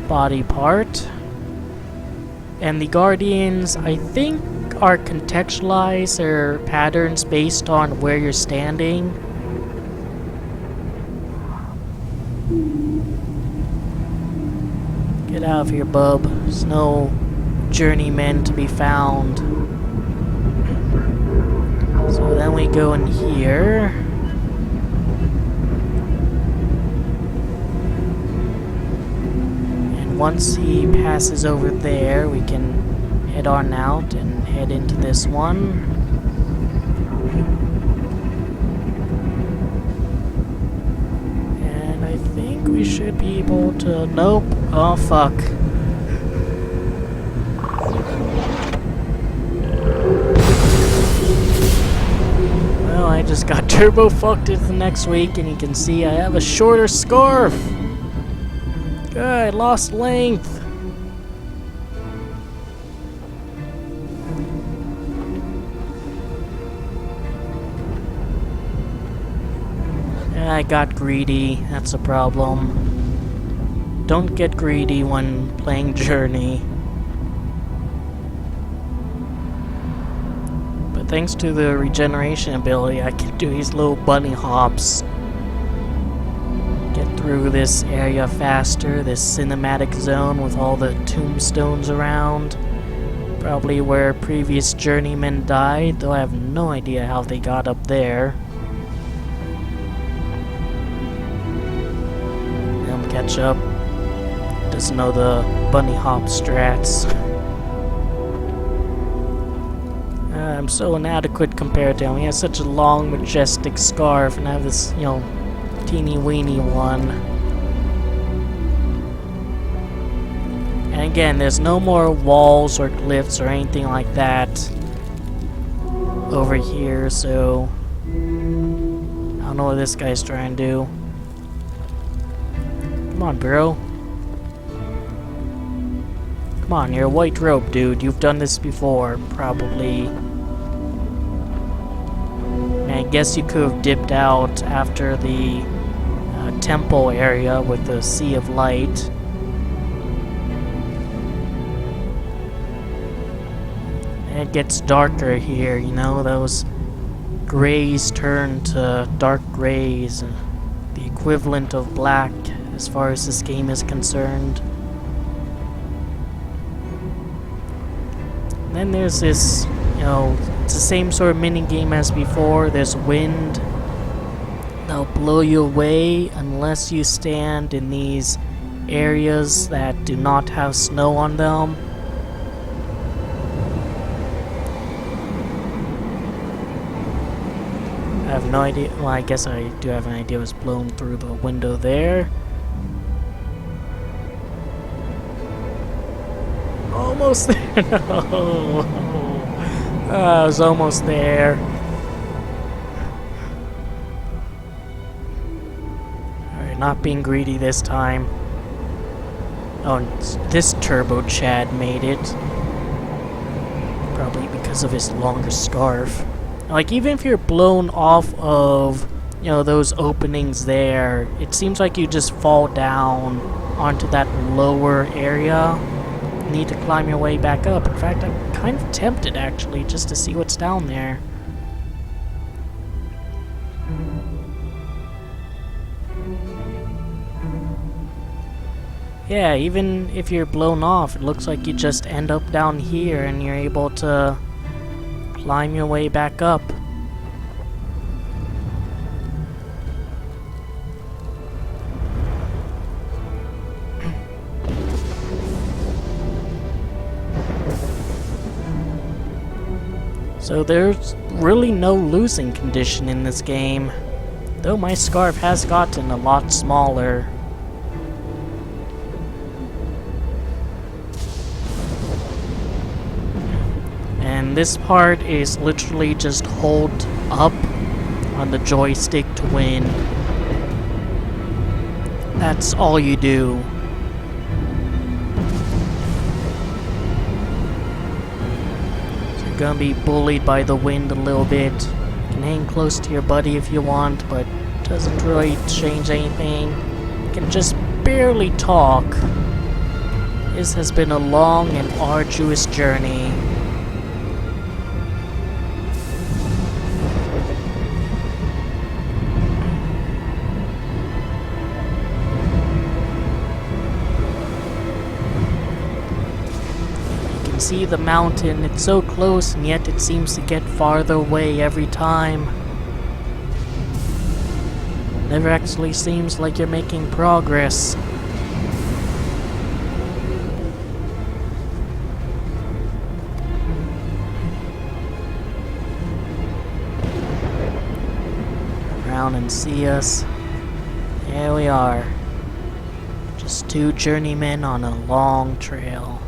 body part. And the guardians, I think, are contextualized or patterns based on where you're standing. Get out of here, bub. There's no journeymen to be found. So then we go in here. And once he passes over there, we can head on out and head into this one. And I think we should be able to... Nope. Oh, fuck. Well, I just got turbo fucked into the next week, and you can see I have a shorter scarf. Good, I lost length. I got greedy, that's a problem. don't get greedy when playing Journey. But thanks to the regeneration ability, I can do these little bunny hops. Get through this area faster, this cinematic zone with all the tombstones around. Probably where previous journeymen died, though I have no idea how they got up there. Catch up. Doesn't know the bunny hop strats. I'm so inadequate compared to him. He has such a long, majestic scarf, and I have this, teeny weeny one. And again, there's no more walls or glyphs or anything like that over here, so I don't know what this guy's trying to do. Come on, bro. Come on, you're a white robe, dude. You've done this before, probably. And I guess you could have dipped out after the temple area with the Sea of Light. And it gets darker here, those grays turn to dark grays, the equivalent of black as far as this game is concerned. And then there's this, it's the same sort of mini game as before. There's wind that'll blow you away unless you stand in these areas that do not have snow on them. I have no idea. Well, I guess I do have an idea. It was blown through the window there. Almost there. No. I was almost there. Alright, not being greedy this time. Oh, this Turbo Chad made it. Probably because of his longer scarf. Like, even if you're blown off of, those openings there, it seems like you just fall down onto that lower area. You need to climb your way back up. In fact, I'm kind of tempted, actually, just to see what's down there. Yeah, even if you're blown off, it looks like you just end up down here and you're able to climb your way back up. So there's really no losing condition in this game, though my scarf has gotten a lot smaller. And this part is literally just hold up on the joystick to win. That's all you do. So you're gonna be bullied by the wind a little bit. You can hang close to your buddy if you want, but it doesn't really change anything. You can just barely talk. This has been a long and arduous journey. See the mountain, it's so close and yet it seems to get farther away every time. Never actually seems like you're making progress. Around and see us. Here we are. Just two journeymen on a long trail.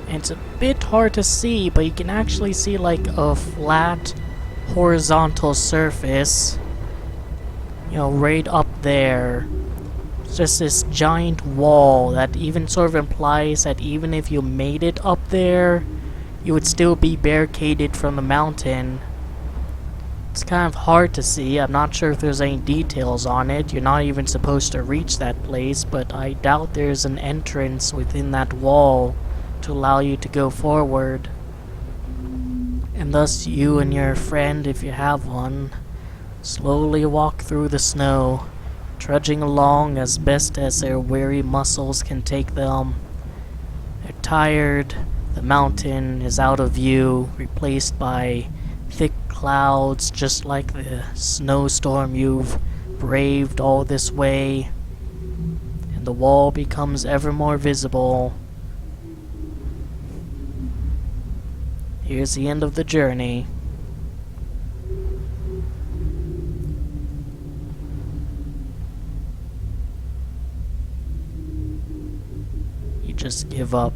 It's a bit hard to see, but you can actually see like a flat horizontal surface, right up there. just this giant wall that even sort of implies that even if you made it up there, you would still be barricaded from the mountain. It's kind of hard to see. I'm not sure if there's any details on it. You're not even supposed to reach that place, but I doubt there's an entrance within that wall to allow you to go forward. And thus you and your friend, if you have one, slowly walk through the snow, trudging along as best as their weary muscles can take them. They're tired, the mountain is out of view, replaced by thick clouds just like the snowstorm you've braved all this way, and the wall becomes ever more visible. Here's the end of the journey. You just give up.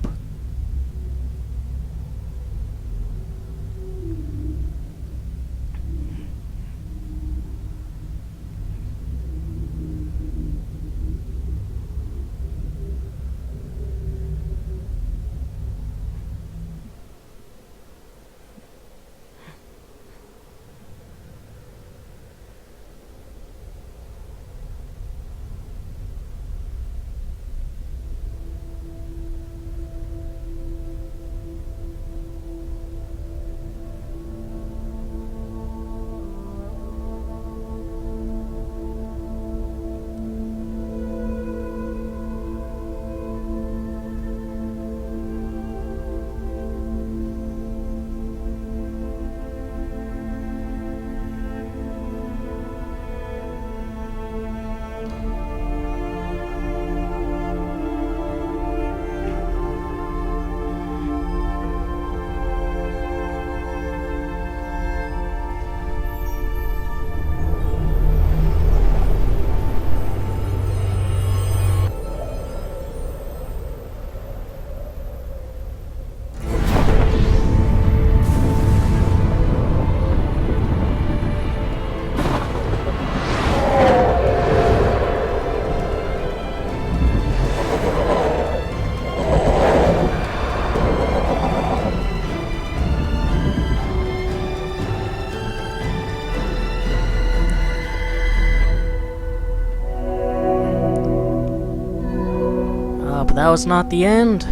But that was not the end.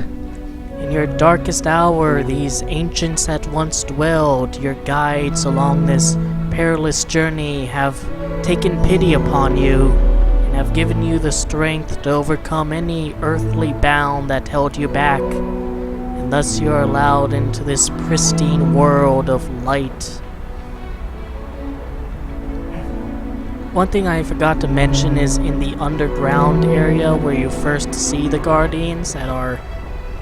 In your darkest hour, these ancients that once dwelled, your guides along this perilous journey, have taken pity upon you and have given you the strength to overcome any earthly bound that held you back. And thus you are allowed into this pristine world of light. One thing I forgot to mention is in the underground area where you first see the guardians that are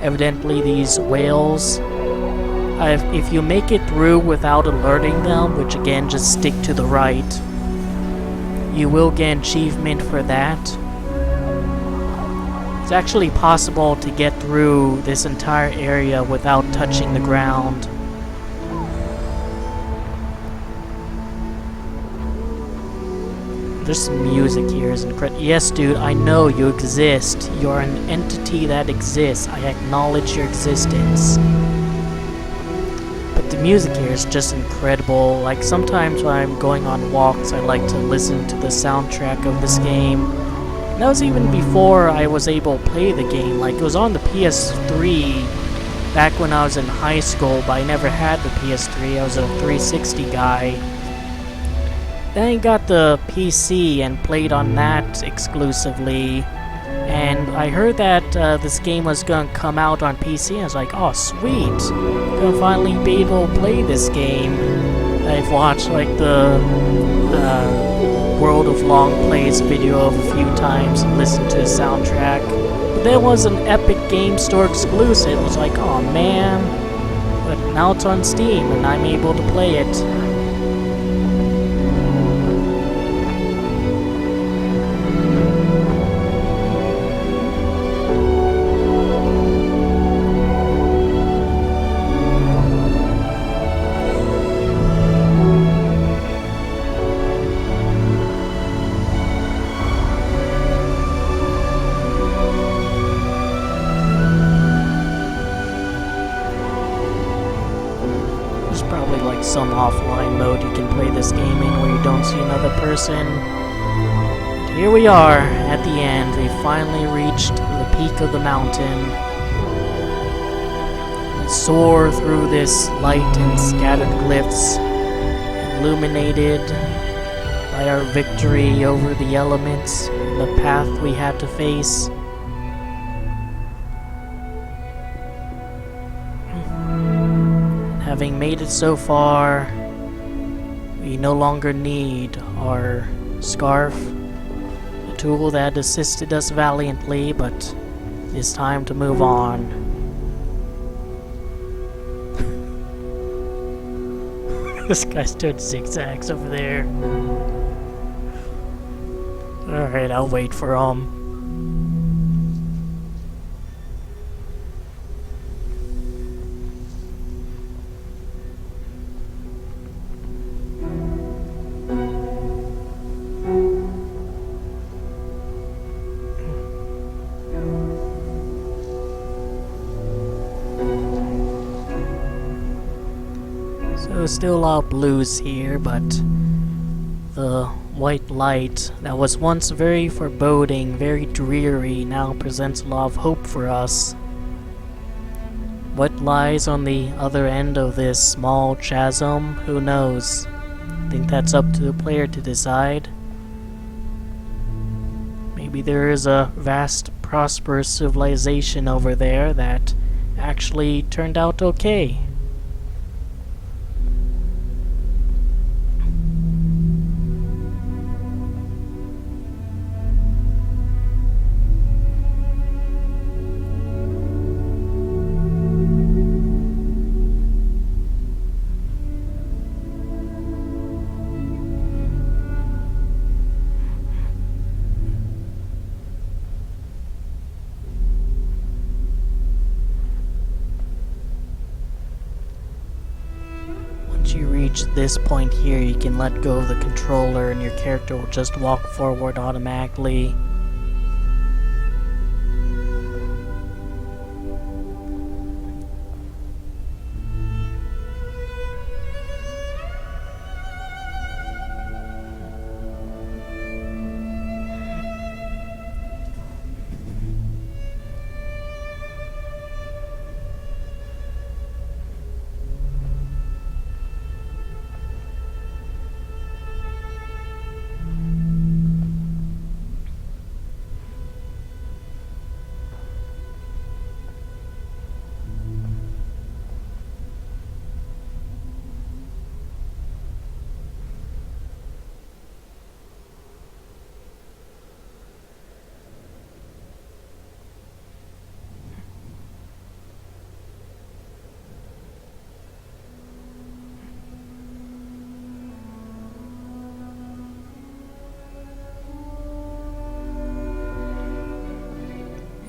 evidently these whales. If you make it through without alerting them, which again just stick to the right, you will get an achievement for that. It's actually possible to get through this entire area without touching the ground. There's some music here is incredible. Yes, dude, I know you exist. You're an entity that exists. I acknowledge your existence. But the music here is just incredible. Like, sometimes when I'm going on walks, I like to listen to the soundtrack of this game. And that was even before I was able to play the game. Like, it was on the PS3 back when I was in high school, but I never had the PS3. I was a 360 guy. Then I got the PC and played on that exclusively, and I heard that this game was gonna come out on PC. I was like, oh sweet, I'm gonna finally be able to play this game. I've watched like the World of Long Plays video of a few times and listened to the soundtrack. But there was an Epic Game Store exclusive. It was like, oh man, but now it's on Steam and I'm able to play it. some offline mode you can play this game in where you don't see another person. And here we are at the end. We finally reached the peak of the mountain. We soar through this light and scattered glyphs, illuminated by our victory over the elements and the path we had to face. Having made it so far, we no longer need our scarf, a tool that assisted us valiantly, but it's time to move on. This guy's doing zigzags over there. Alright, I'll wait for him. So still a lot of blues here, but the white light that was once very foreboding, very dreary, now presents a lot of hope for us. What lies on the other end of this small chasm? Who knows? I think that's up to the player to decide. Maybe there is a vast, prosperous civilization over there that actually turned out okay. Once you reach this point here, you can let go of the controller and your character will just walk forward automatically.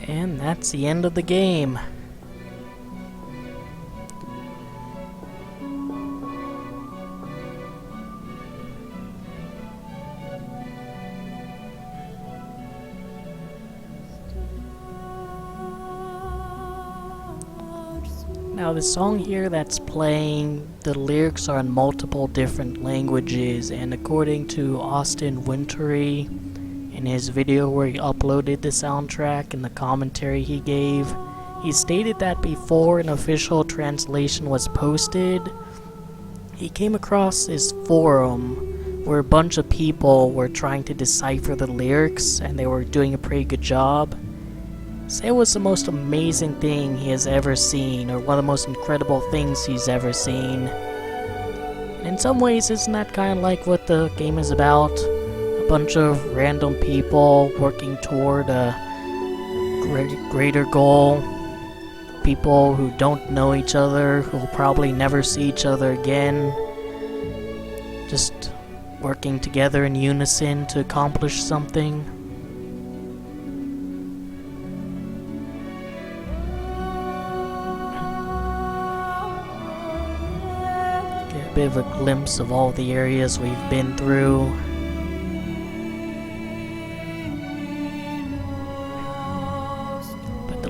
And that's the end of the game. Now the song here that's playing, the lyrics are in multiple different languages, and according to Austin Wintory, in his video where he uploaded the soundtrack and the commentary he gave, he stated that before an official translation was posted, he came across this forum where a bunch of people were trying to decipher the lyrics, and they were doing a pretty good job. Say it was the most amazing thing he has ever seen, or one of the most incredible things he's ever seen. And in some ways, isn't that kind of like what the game is about? Bunch of random people working toward a greater goal. People who don't know each other, who will probably never see each other again. Just working together in unison to accomplish something. Get a bit of a glimpse of all the areas we've been through.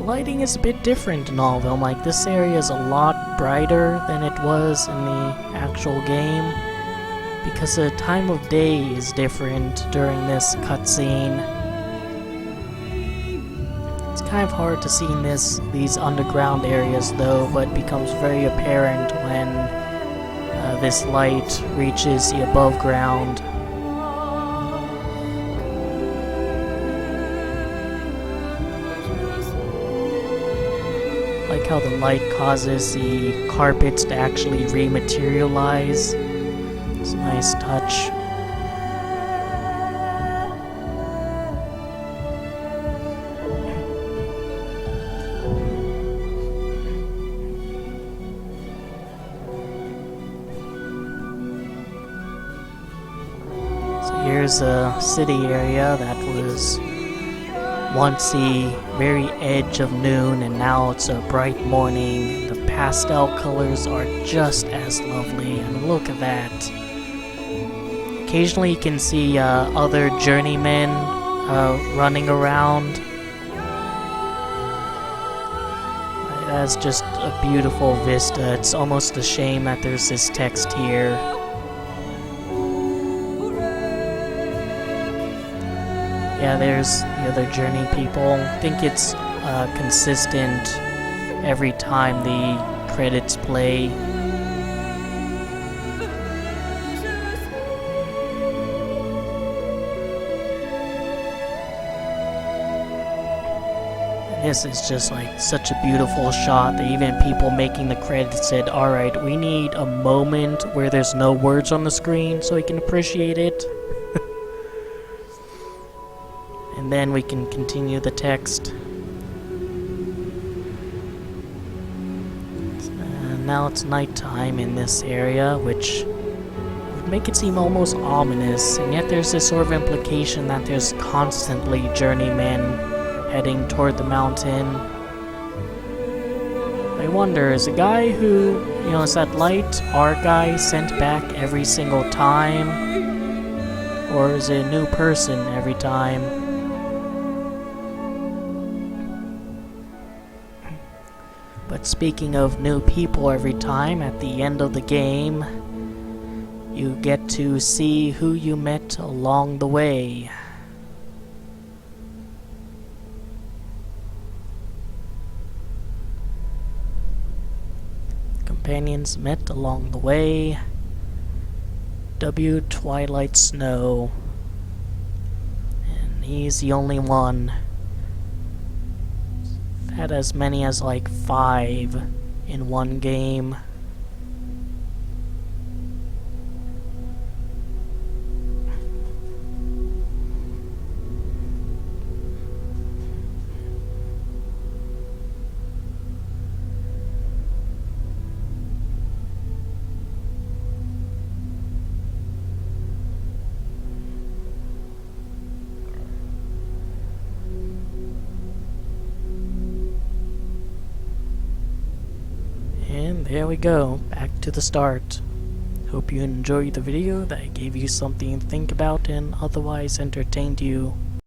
Lighting is a bit different in all of them. Like, this area is a lot brighter than it was in the actual game, because the time of day is different during this cutscene. It's kind of hard to see in these underground areas though, but becomes very apparent when this light reaches the above ground. Like how the light causes the carpets to actually rematerialize. It's a nice touch. So here's a city area that was once the very edge of noon, and now it's a bright morning. The pastel colors are just as lovely. I mean, look at that. Occasionally you can see other journeymen running around. That's just a beautiful vista. It's almost a shame that there's this text here. Yeah, there's the other journey people. I think it's consistent every time the credits play. This is just like such a beautiful shot that even people making the credits said, alright, we need a moment where there's no words on the screen so we can appreciate it. And then we can continue the text. Now it's nighttime in this area, which would make it seem almost ominous, and yet there's this sort of implication that there's constantly journeymen heading toward the mountain. I wonder, is the guy who, is that light our guy sent back every single time? Or is it a new person every time? But speaking of new people every time, at the end of the game, you get to see who you met along the way. Companions met along the way. W. Twilight Snow. And he's the only one. Had as many as like 5 in one game. And there we go, back to the start. Hope you enjoyed the video, that gave you something to think about and otherwise entertained you.